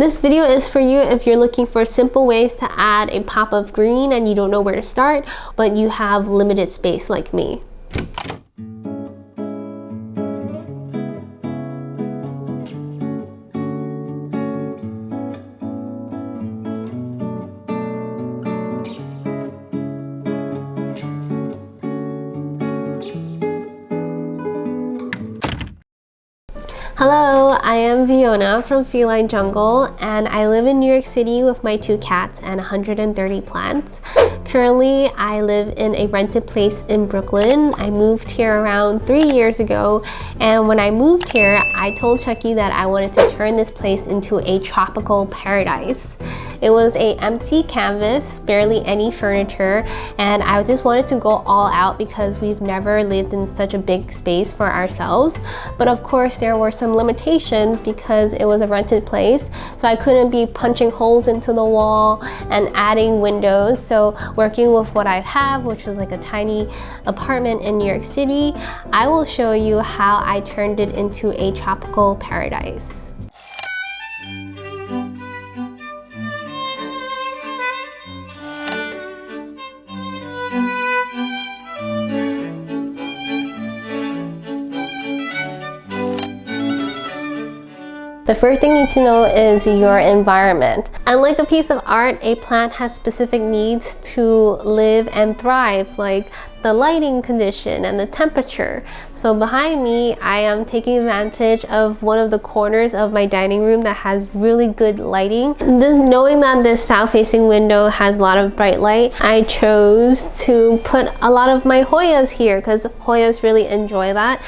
This video is for you if you're looking for simple ways to add a pop of green and you don't know where to start, but you have limited space like me. Hello, I am Fiona from Feline Jungle, and I live in New York City with my 2 cats and 130 plants. Currently, I live in a rented place in Brooklyn. I moved here around 3 years ago, and when I moved here, I told Chucky that I wanted to turn this place into a tropical paradise. It was an empty canvas, barely any furniture, and I just wanted to go all out because we've never lived in such a big space for ourselves. But of course, there were some limitations because it was a rented place, so I couldn't be punching holes into the wall and adding windows. So working with what I have, which was like a tiny apartment in New York City, I will show you how I turned it into a tropical paradise. The first thing you need to know is your environment. Unlike a piece of art, a plant has specific needs to live and thrive, like the lighting condition and the temperature. So behind me, I am taking advantage of one of the corners of my dining room that has really good lighting. Knowing that this south-facing window has a lot of bright light, I chose to put a lot of my Hoyas here because Hoyas really enjoy that.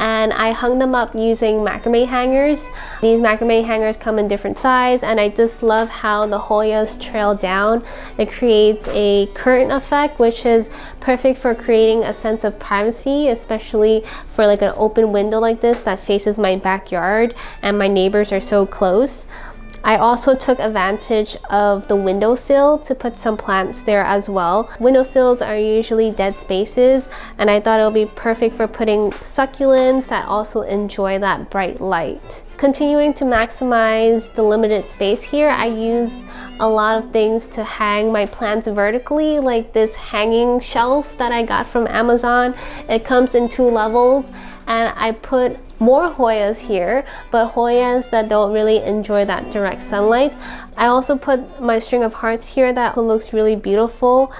And I hung them up using macrame hangers. These macrame hangers come in different size, and I just love how the Hoyas trail down. It creates a curtain effect, which is perfect for creating a sense of privacy, especially for like an open window like this that faces my backyard and my neighbors are so close. I also took advantage of the windowsill to put some plants there as well. Windowsills are usually dead spaces, and I thought it would be perfect for putting succulents that also enjoy that bright light. Continuing to maximize the limited space here, I use a lot of things to hang my plants vertically, like this hanging shelf that I got from Amazon. It comes in 2 levels, and I put more Hoyas here, but Hoyas that don't really enjoy that direct sunlight. I also put my string of hearts here that looks really beautiful,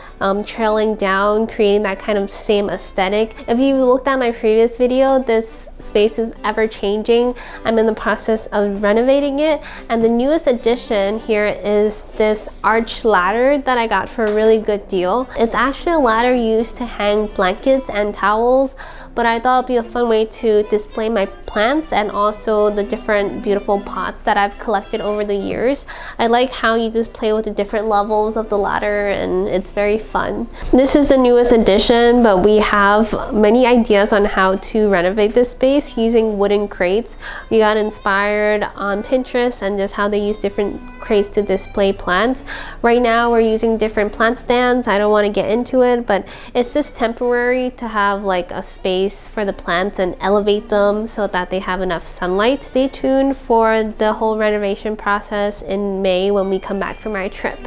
trailing down, creating that kind of same aesthetic. If you looked at my previous video, this space is ever changing. I'm in the process of renovating it, and the newest addition here is this arch ladder that I got for a really good deal. It's actually a ladder used to hang blankets and towels, but I thought it'd be a fun way to display my plants and also the different beautiful pots that I've collected over the years. I like how you just play with the different levels of the ladder, and it's very fun. This is the newest addition, but we have many ideas on how to renovate this space using wooden crates. We got inspired on Pinterest and just how they use different crates to display plants. Right now we're using different plant stands. I don't want to get into it, but it's just temporary to have like a space for the plants and elevate them so that they have enough sunlight. Stay tuned for the whole renovation process in May when we come back from our trip.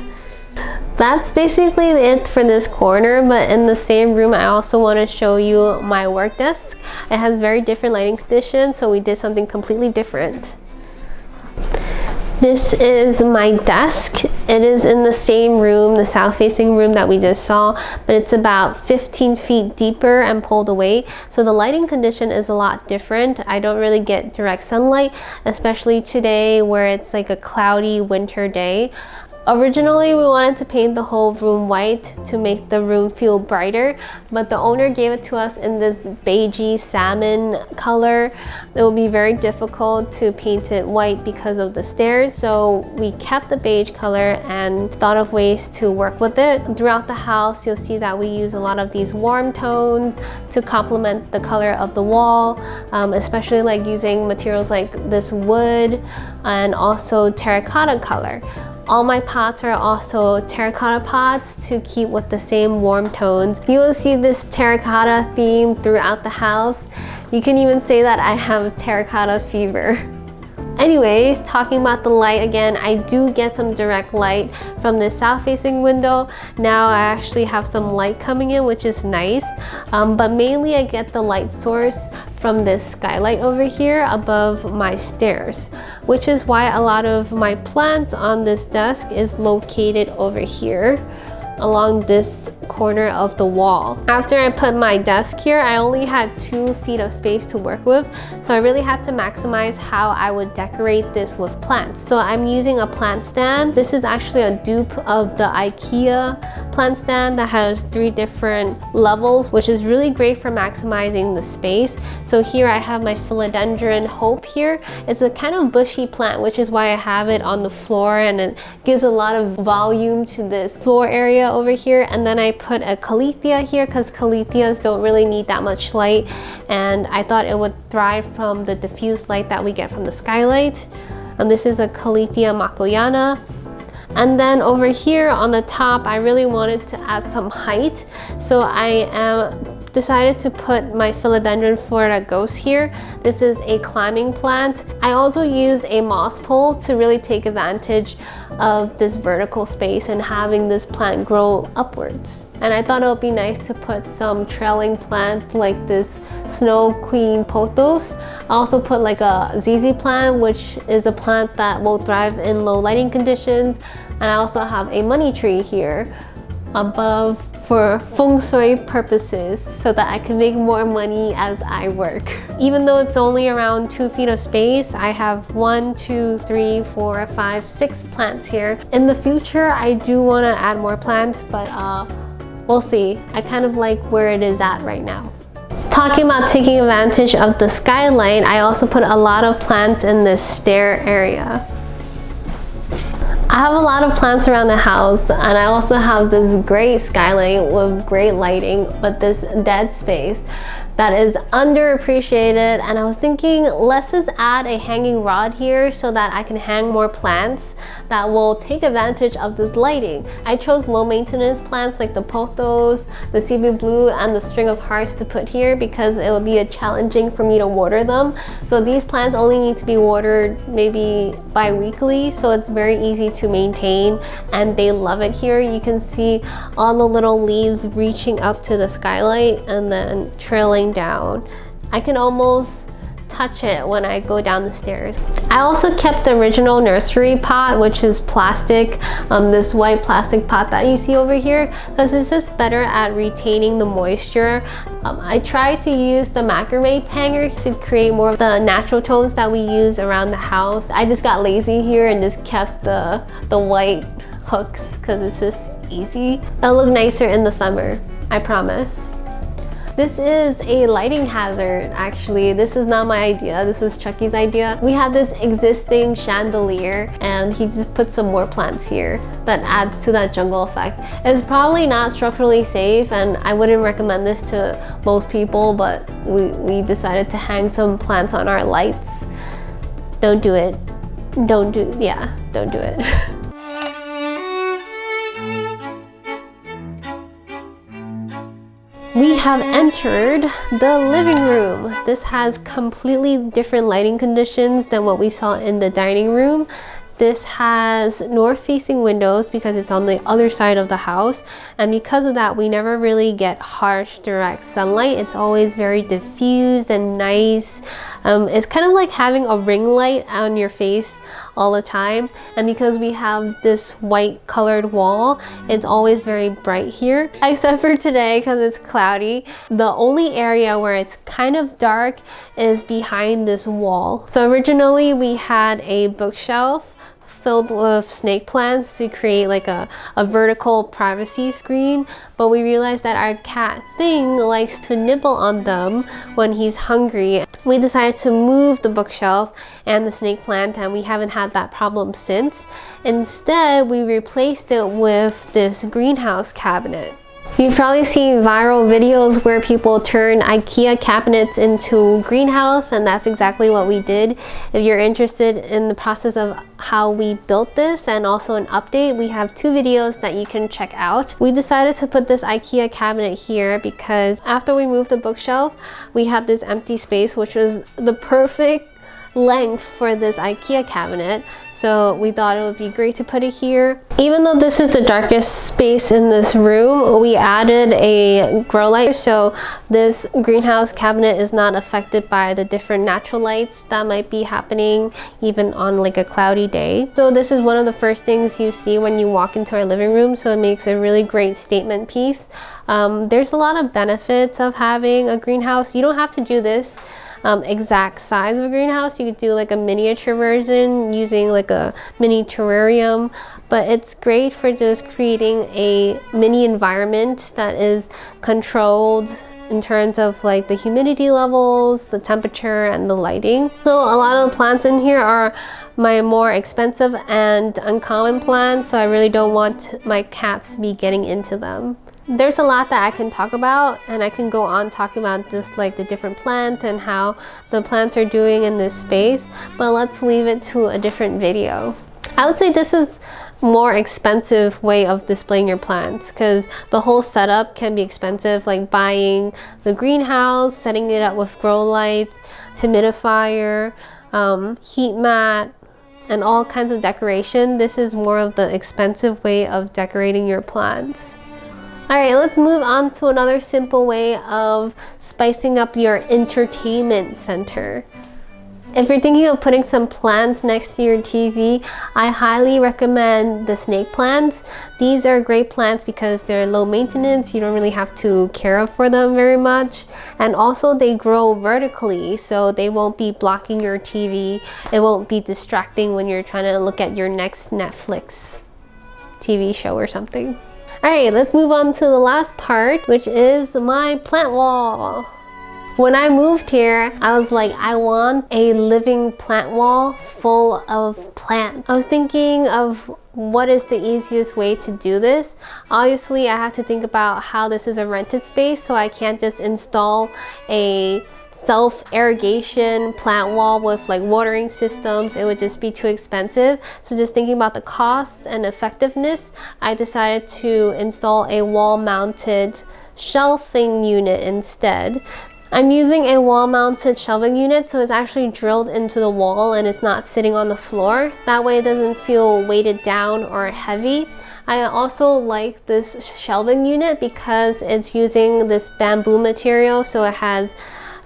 That's basically it for this corner, but in the same room I also want to show you my work desk. It has very different lighting conditions, so we did something completely different. This is my desk. It is in the same room, the south-facing room that we just saw, but it's about 15 feet deeper and pulled away. So the lighting condition is a lot different. I don't really get direct sunlight, especially today where it's like a cloudy winter day. Originally, we wanted to paint the whole room white to make the room feel brighter, but the owner gave it to us in this beigey salmon color. It will be very difficult to paint it white because of the stairs, so we kept the beige color and thought of ways to work with it. Throughout the house, you'll see that we use a lot of these warm tones to complement the color of the wall, especially like using materials like this wood and also terracotta color. All my pots are also terracotta pots to keep with the same warm tones. You will see this terracotta theme throughout the house. You can even say that I have terracotta fever. Anyways, talking about the light again, I do get some direct light from this south facing window. Now I actually have some light coming in, which is nice, but mainly I get the light source from this skylight over here above my stairs, which is why a lot of my plants on this desk is located over here along this corner of the wall. After I put my desk here, I only had 2 feet of space to work with, so I really had to maximize how I would decorate this with plants. So I'm using a plant stand. This is actually a dupe of the IKEA plant stand that has 3 different levels, which is really great for maximizing the space. So here I have my philodendron hope here. It's a kind of bushy plant, which is why I have it on the floor, and it gives a lot of volume to this floor area over here. And then I put a caletheia here because caletheas don't really need that much light, and I thought it would thrive from the diffuse light that we get from the skylight. And this is a caletheia makoyana. And then over here on the top, I really wanted to add some height, so I decided to put my philodendron Florida Ghost here. This is a climbing plant. I also used a moss pole to really take advantage of this vertical space and having this plant grow upwards. And I thought it would be nice to put some trailing plant like this Snow Queen pothos. I also put like a ZZ plant, which is a plant that will thrive in low lighting conditions. And I also have a money tree here above for feng shui purposes so that I can make more money as I work. Even though it's only around 2 feet of space, I have 1, 2, 3, 4, 5, 6 plants here. In the future, I do want to add more plants, but we'll see. I kind of like where it is at right now. Talking about taking advantage of the skylight, I also put a lot of plants in this stair area. I have a lot of plants around the house, and I also have this great skylight with great lighting, but this dead space that is underappreciated. And I was thinking, let's just add a hanging rod here so that I can hang more plants that will take advantage of this lighting. I chose low maintenance plants like the pothos, the sea blue, and the string of hearts to put here because it would be challenging for me to water them. So these plants only need to be watered maybe bi-weekly, so it's very easy to maintain, and they love it here. You can see all the little leaves reaching up to the skylight and then trailing down. I can almost touch it when I go down the stairs. I also kept the original nursery pot, which is plastic, this white plastic pot that you see over here, because it's just better at retaining the moisture. I tried to use the macrame hanger to create more of the natural tones that we use around the house. I just got lazy here and just kept the white hooks because it's just easy. It'll look nicer in the summer, I promise. This is a lighting hazard, actually. This is not my idea. This was Chucky's idea. We have this existing chandelier, and he just put some more plants here that adds to that jungle effect. It's probably not structurally safe, and I wouldn't recommend this to most people, but we decided to hang some plants on our lights. Don't do it. Don't do it. We have entered the living room. This has completely different lighting conditions than what we saw in the dining room. This has north-facing windows because it's on the other side of the house, and because of that we never really get harsh direct sunlight. It's always very diffused and nice. It's kind of like having a ring light on your face all the time, and because we have this white colored wall, it's always very bright here, except for today because it's cloudy. The only area where it's kind of dark is behind this wall. So originally we had a bookshelf filled with snake plants to create like a vertical privacy screen, but we realized that our cat Thing likes to nibble on them when he's hungry. We decided to move the bookshelf and the snake plant, and we haven't had that problem since. Instead, we replaced it with this greenhouse cabinet. You've probably seen viral videos where people turn IKEA cabinets into greenhouse, and that's exactly what we did. If you're interested in the process of how we built this and also an update, we have 2 videos that you can check out. We decided to put this IKEA cabinet here because after we moved the bookshelf, we had this empty space, which was the perfect length for this IKEA cabinet, so we thought it would be great to put it here. Even though this is the darkest space in this room, we added a grow light, so this greenhouse cabinet is not affected by the different natural lights that might be happening even on like a cloudy day. So this is one of the first things you see when you walk into our living room, so it makes a really great statement piece. There's a lot of benefits of having a greenhouse. You don't have to do this exact size of a greenhouse. You could do like a miniature version using like a mini terrarium, but it's great for just creating a mini environment that is controlled in terms of like the humidity levels, the temperature, and the lighting. So a lot of the plants in here are my more expensive and uncommon plants, so I really don't want my cats to be getting into them. There's a lot that I can talk about, and I can go on talking about just like the different plants and how the plants are doing in this space, but let's leave it to a different video. I would say this is more expensive way of displaying your plants, because the whole setup can be expensive, like buying the greenhouse, setting it up with grow lights, humidifier, heat mat, and all kinds of decoration. This is more of the expensive way of decorating your plants. Alright, let's move on to another simple way of spicing up your entertainment center. If you're thinking of putting some plants next to your TV, I highly recommend the snake plants. These are great plants because they're low maintenance. You don't really have to care for them very much. And also they grow vertically, so they won't be blocking your TV. It won't be distracting when you're trying to look at your next Netflix TV show or something. Alright, let's move on to the last part, which is my plant wall. When I moved here, I was like, I want a living plant wall full of plants. I was thinking of what is the easiest way to do this. Obviously, I have to think about how this is a rented space, so I can't just install a self-irrigation plant wall with like watering systems. It would just be too expensive. So just thinking about the cost and effectiveness, I decided to install a wall-mounted shelving unit instead. I'm using a wall-mounted shelving unit, so it's actually drilled into the wall and it's not sitting on the floor. That way it doesn't feel weighted down or heavy. I also like this shelving unit because it's using this bamboo material, so it has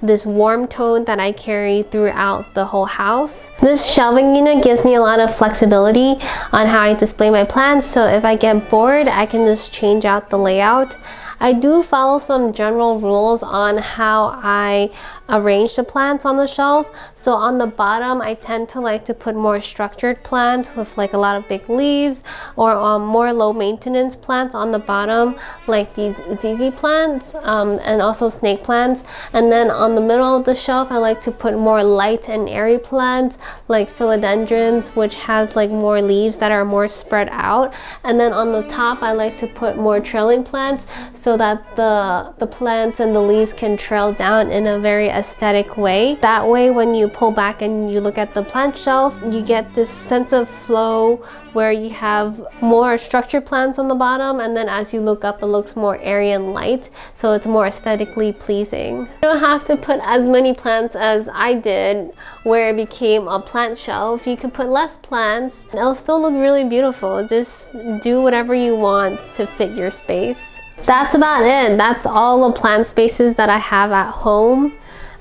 this warm tone that I carry throughout the whole house. This shelving unit gives me a lot of flexibility on how I display my plants, so if I get bored, I can just change out the layout. I do follow some general rules on how I arrange the plants on the shelf. So on the bottom, I tend to like to put more structured plants with like a lot of big leaves, or more low maintenance plants on the bottom, like these ZZ plants and also snake plants. And then on the middle of the shelf, I like to put more light and airy plants like philodendrons, which has like more leaves that are more spread out. And then on the top, I like to put more trailing plants so that the plants and the leaves can trail down in a very aesthetic way. That way, when you pull back and you look at the plant shelf, you get this sense of flow where you have more structured plants on the bottom, and then as you look up, it looks more airy and light, so it's more aesthetically pleasing. You don't have to put as many plants as I did where it became a plant shelf. You can put less plants and it'll still look really beautiful. Just do whatever you want to fit your space. That's about it. That's all the plant spaces that I have at home.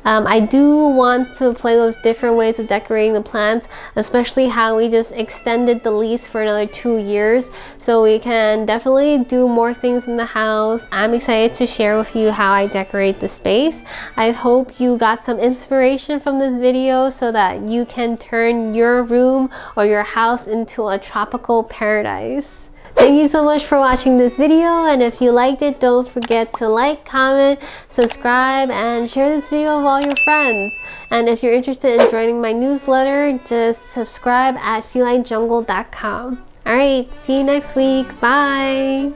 I do want to play with different ways of decorating the plants, especially how we just extended the lease for another 2 years, so we can definitely do more things in the house. I'm excited to share with you how I decorate the space. I hope you got some inspiration from this video so that you can turn your room or your house into a tropical paradise. Thank you so much for watching this video, and if you liked it, don't forget to like, comment, subscribe, and share this video with all your friends. And if you're interested in joining my newsletter, just subscribe at felinejungle.com. Alright, see you next week. Bye!